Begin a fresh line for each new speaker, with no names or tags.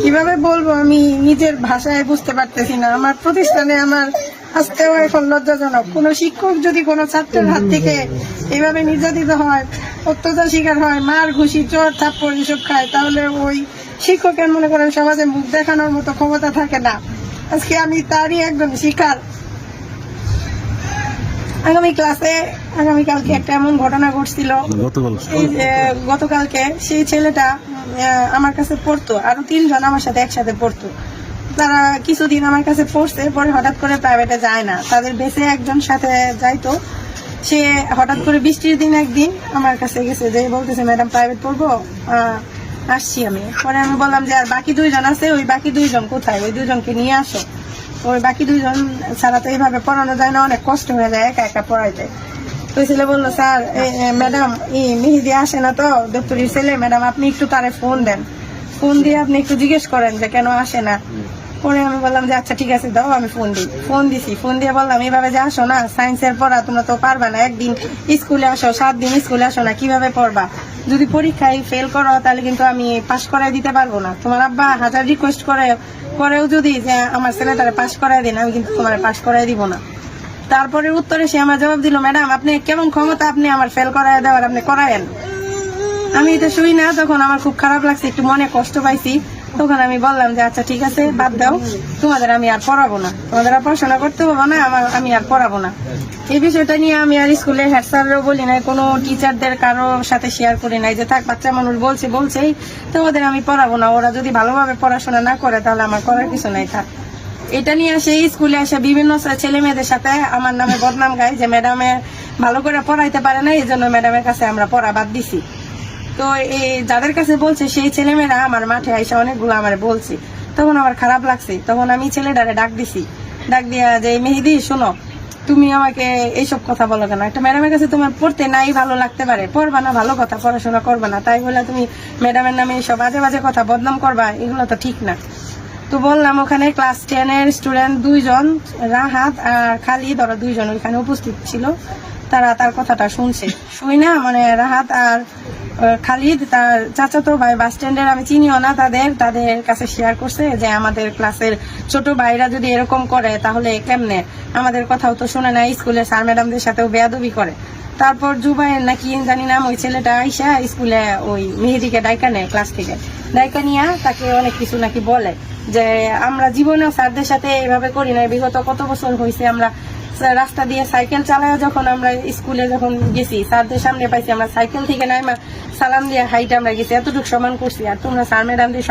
কিভাবে বলবো আমি নিজের ভাষায় বুঝতে পারতেছি না। আমার প্রতিষ্ঠানে আমার আসতেও এখন লজ্জাজনক। কোন শিক্ষক যদি কোনো ছাত্রের হাত থেকে এভাবে নির্যাতিত হয়, অত্যাচার শিকার হয়, মার ঘুষি চর থাপ্পড় এসব খায়, তাহলে ওই শিক্ষকের মনে করেন সমাজে মুখ দেখানোর মতো ক্ষমতা থাকে না। আজকে আমি তারই একজন শিকার। আগামীকালকে একটা এমন ঘটনা ঘটছিল, এই যে গতকালকে সেই ছেলেটা আমার কাছে পড়তো, আরো 3 জন আমার সাথে একসাথে পড়তো। তারা কিছুদিন আমার কাছে পড়ছে, পরে হঠাৎ করে প্রাইভেটে যায় না, তাদের বেসে একজন সাথে যাইতো। সে হঠাৎ করে বৃষ্টির দিন একদিন আমার কাছে গেছে, যে বলতেছে ম্যাডাম প্রাইভেট পড়বো, আসছি আমি। পরে আমি বললাম যে আর বাকি 2 জন আছে, ওই বাকি 2 জন কোথায়, ওই 2 জনকে নিয়ে আসো। ওই বাকি 2 জন ছাড়া তো এইভাবে পড়ানো যায় না, অনেক কষ্ট হয়ে যায় একা একা পড়াইতে। তো ছেলে বললো স্যার ম্যাডাম মেহেদি আসে না তো, দপ্তরির ছেলে, ম্যাডাম আপনি একটু তারে ফোন দেন, ফোন দিয়ে আপনি একটু জিজ্ঞেস করেন যে কেন আসে না। পরে আমি বললাম যে আচ্ছা ঠিক আছে দাও, আমি ফোন দিছি। ফোন দিয়ে বললাম এইভাবে যে আসো না, সায়েন্সের পড়া তোমরা তো পারবা না, একদিন স্কুলে আসো, 7 দিন স্কুলে আসো না, কিভাবে পড়বা? যদি পরীক্ষায় ফেল করো তাহলে কিন্তু আমি পাশ করাই দিতে পারবো না। তোমার আব্বা 1000 রিকোয়েস্ট করেও যদি যে আমার ছেলেটারে পাশ করাই দিন, আমি কিন্তু তোমার পাশ করাই দিব না। তারপরে উত্তরে সে আমার জবাব দিল, ম্যাডাম আপনি কেমন ক্ষমতা আপনি আমার ফেল করাই দেওয়ার, আপনি করায়েন। আমি এটা শুই না, তখন আমার খুব খারাপ লাগছে, একটু মনে কষ্ট পাইছি। তখন আমি বললাম যে আচ্ছা ঠিক আছে বাদ দাও, তোমাদের আমি আর পড়াবো না, তোমাদের আর পড়াশোনা করতে হবে না, আমি আর পড়াবো না। এই বিষয়টা নিয়ে আমি আর স্কুলের হেড স্যারও বলি নাই, কোনো টিচারদের কারোর সাথে শেয়ার করি নাই, যে থাক বাচ্চা মানুষ বলছেই তো ওদের আমি পড়াবো না, ওরা যদি ভালোভাবে পড়াশোনা না করে তাহলে আমার করার কিছু নাই, থাক। এটা নিয়ে সেই স্কুলে এসে বিভিন্ন ছেলে মেয়েদের সাথে আমার নামে বদনাম গায়, যে ম্যাডামে ভালো করে পড়াইতে পারে না, এই জন্য ম্যাডামের কাছে আমরা পড়া বাদ দিছি। তো এই যাদের কাছে বলছে সেই ছেলেমেয়েরা আমার মাঠে আইসা অনেকগুলো আমার বলছে, তখন আমার খারাপ লাগছে। তখন আমি ছেলেটারে ডাক দিয়া যে মেহেদি শোনো, তুমি আমাকে এইসব কথা বলো কেন? একটা ম্যাডামের কাছে তোমার পড়তে নাই ভালো লাগতে পারে, পড়বা না, ভালো কথা, পড়াশোনা করবা না, তাই বলে তুমি ম্যাডামের নামে এইসব বাজে বাজে কথা বদনাম করবা, এগুলো তো ঠিক না। তো বললাম ওখানে ক্লাস 10-এর স্টুডেন্ট 2 জন, রাহাত আর খালিদ, ওরা 2 জন ওইখানে উপস্থিত ছিল। তারা তার কথাটা শুই না, মানে রাহাত আর খালিদ তার চাচাতো ভাই বাস স্ট্যান্ডের, আমি চিনিও না তাদের কাছে শেয়ার করছে যে আমাদের ক্লাসের ছোট ভাইরা যদি এরকম করে তাহলে কেমনে, আমাদের কথাও তো শোনে না, স্কুলে স্যার ম্যাডামদের সাথেও বেয়াদবি করে। তারপর জুবাইর নাকি জানি নাম, ওই ছেলেটা আইসা স্কুলে ওই মেহেদিকে ডাইকা নেয়, ক্লাস থেকে ডাইকা নিয়ে তাকে অনেক কিছু নাকি বলে, যে আমরা জীবনেও স্যারদের সাথে এভাবে করি না, বিগত কত বছর হয়েছে আমরা রাস্তা দিয়ে সাইকেল চালায়, যখন আমরা স্কুলে যখন গেছি স্যারদের সামনে পাইছি, আমরা সাইকেল থেকে নাইমা সালাম দিয়ে হাইটে আমরা গেছি, এতটুকু সমান করছি, আর তোমরা স্যার ম্যাডামদের